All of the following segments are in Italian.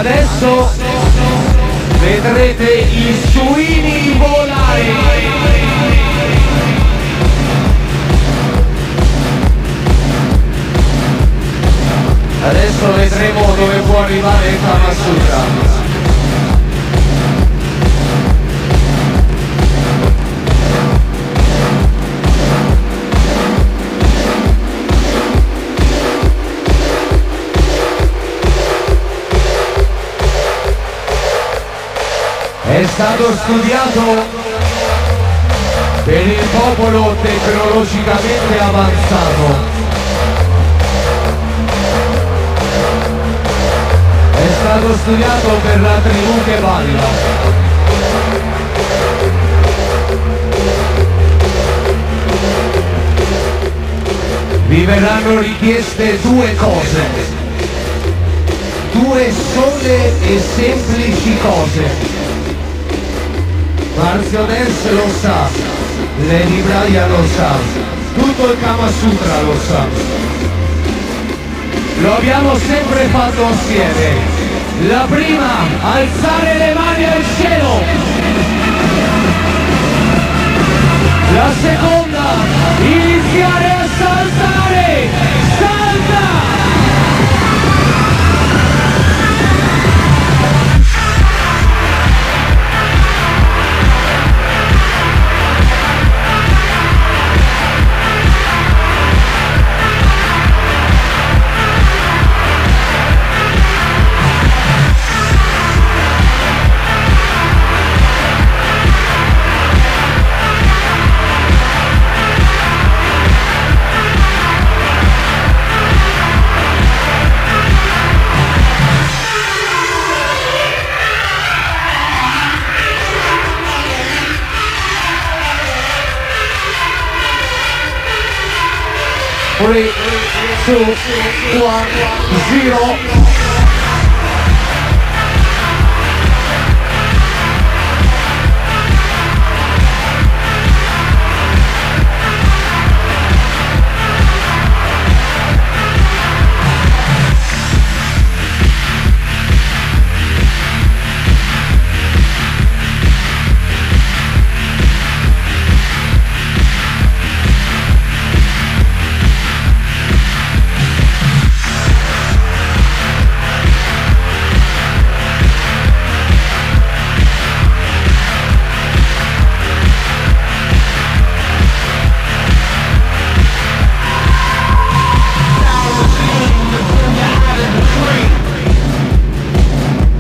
Adesso vedrete i suini volare. Adesso vedremo dove può arrivare il Kama Sutra. È stato studiato per il popolo tecnologicamente avanzato. È stato studiato per la tribù che balla. Vi verranno richieste due cose, due sole e semplici cose. Marzio Dance lo sa, Lady Brian lo sa, tutto il Kama Sutra lo sa. Lo abbiamo sempre fatto assieme. La prima, alzare le mani al cielo. La seconda, iniziare a saltare. Salta! Three, 2, 1, 0.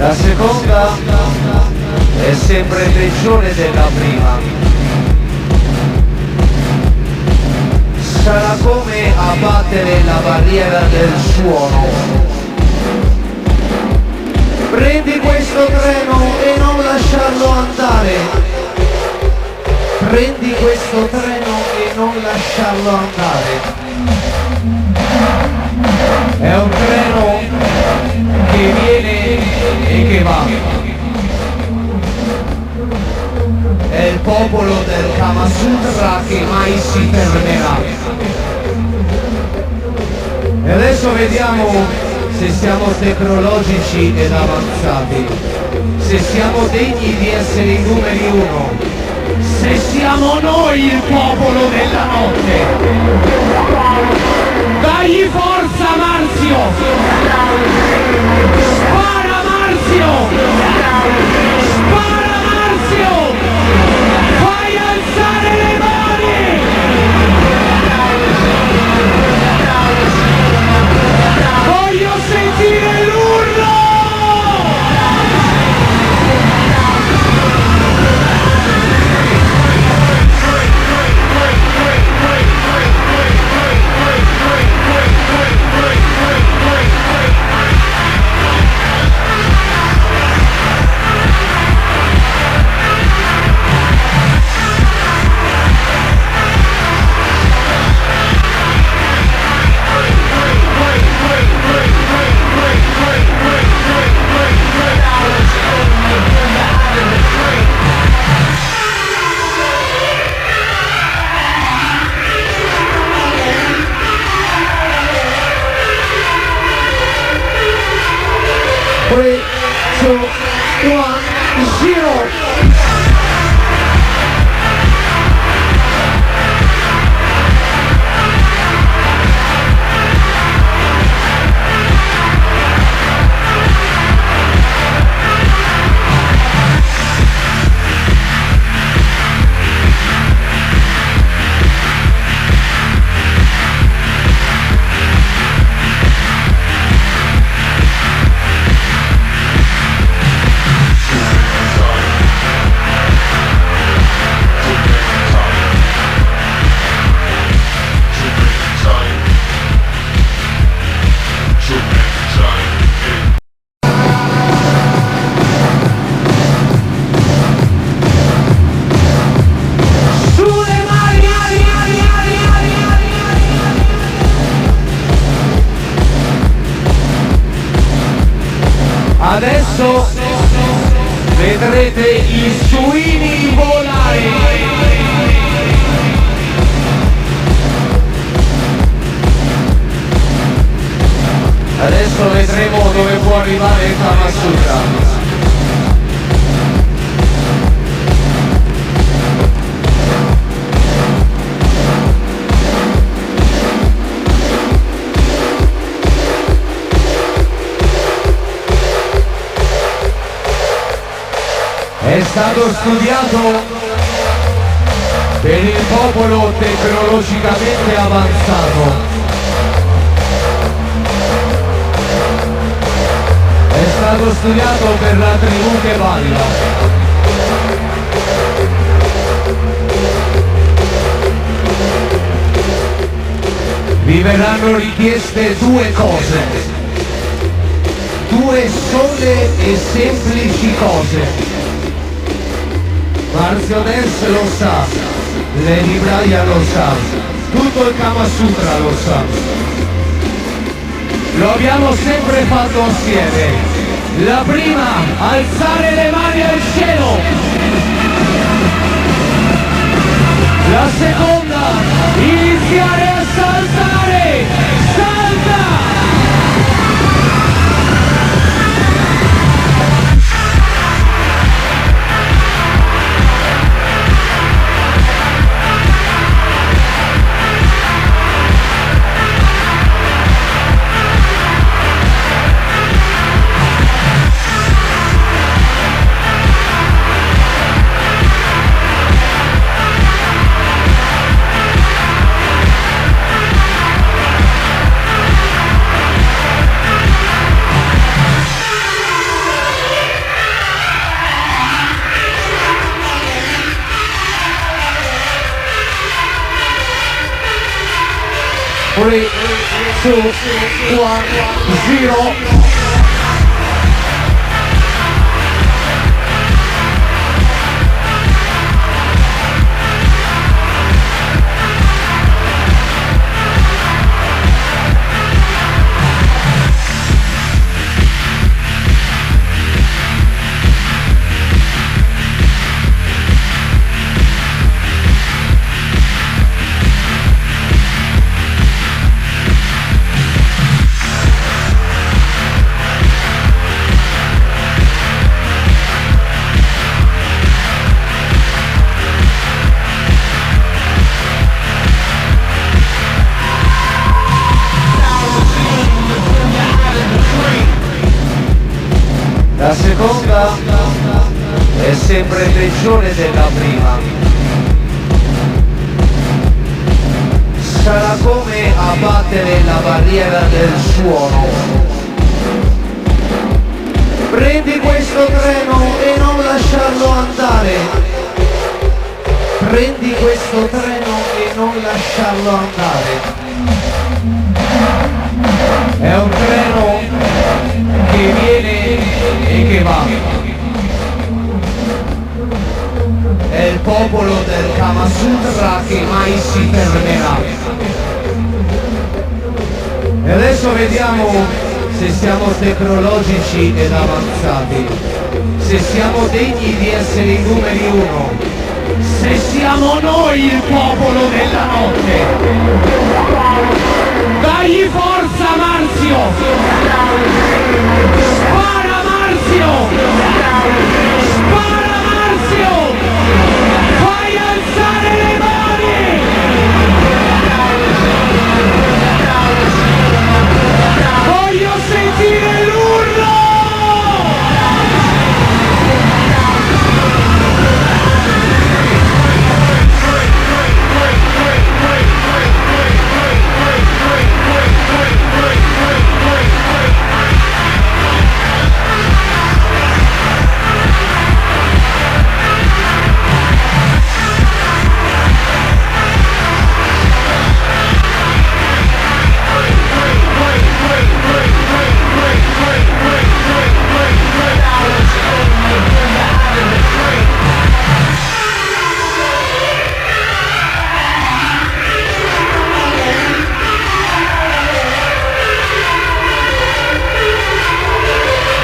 La seconda è sempre peggiore della prima. Sarà come abbattere la barriera del suono. Prendi questo treno e non lasciarlo andare. Prendi questo treno e non lasciarlo andare. È un treno che viene e che va. È il popolo del Kama Sutra che mai si fermerà. E adesso vediamo se siamo tecnologici ed avanzati, se siamo degni di essere i numeri uno, se siamo noi il popolo della notte. Dagli forza Marzio! Spara Marzio! Spara Marzio! Fai alzare le mani! Voglio sentire l'urlo! Three, Adesso vedrete i suini volare. Adesso vedremo dove può arrivare il Kama Sutra. È stato studiato per il popolo tecnologicamente avanzato. È stato studiato per la tribù che balla. Vi verranno richieste due cose, due sole e semplici cose. Marzio Dance lo sa, Lady Brian lo sa, tutto il Kama Sutra lo sa. Lo abbiamo sempre fatto assieme. La prima, alzare le mani al cielo. La seconda, iniziare a saltare. Salta! Three, two, one, zero. La seconda è sempre peggiore della prima. Sarà come abbattere la barriera del suono. Prendi questo treno e non lasciarlo andare. Prendi questo treno e non lasciarlo andare. È un treno che viene e che va. È il popolo del Kama Sutra che mai si fermerà. E adesso vediamo se siamo tecnologici ed avanzati, se siamo degni di essere i numeri uno, se siamo noi il popolo della notte. Dagli forza Marzio! Spara Marzio! Spara Marzio! Fai alzare le mani! Voglio sentire l'urlo!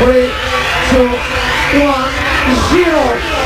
Three, 2, 1, 0.